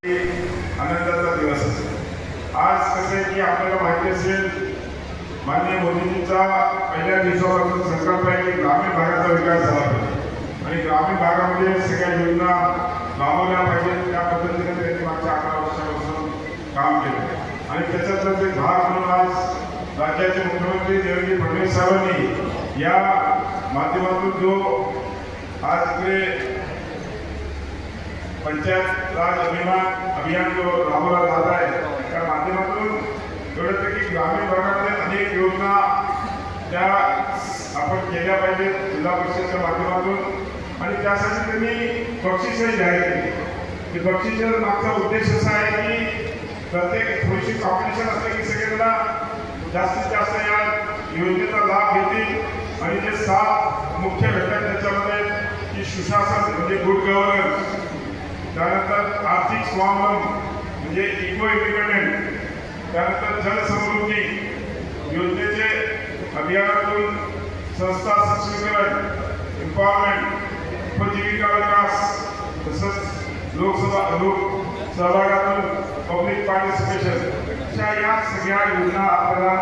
आनंदाचा दिवस आहे। आज कसं आहे की आपल्याला माहिती असेल माननीय मोदींचा पहिल्या दिवसापासून संकल्प आहे की ग्रामीण भागाचा विकास झाला पाहिजे आणि ग्रामीण भागामध्ये सगळ्या योजना राबवल्या पाहिजेत। त्या पद्धतीने त्यांनी मागच्या 11 वर्षापासून काम केलं आणि त्याच्यातच एक भाग म्हणून आज राज्याचे मुख्यमंत्री देवेंद्र फडणवीस साहेबांनी या माध्यमातून जो आज इकडे पंचायत राज अभियान जो राबवला जात आहे त्या माध्यमातून एवढं की ग्रामीण भागामध्ये अनेक योजना त्या आपण केल्या पाहिजेत जिल्हा परिषदेच्या माध्यमातून आणि त्यासाठी त्यांनी बक्षीसही जाहीर केली। ते बक्षीस मागचा उद्देश असा आहे की प्रत्येक थोडीशी कॉम्पिटिशन असते की सगळ्यांना जास्तीत जास्त या योजनेचा लाभ घेतील आणि जे 7 मुख्य घटक त्याच्यामध्ये की सुशासन म्हणजे गुड गव्हर्नन्स, त्यानंतर आर्थिक स्वावलंबन म्हणजे इको इंडिपेंडेंट, त्यानंतर जलसमृद्धी योजनेचे अभियानातून संस्था सक्षमीकरण, एम्पॉवरमेंट, उपजीविका विकास, तसंच लोक सहभागातून पब्लिक पार्टिसिपेशन अशा या सगळ्या योजना आपल्याला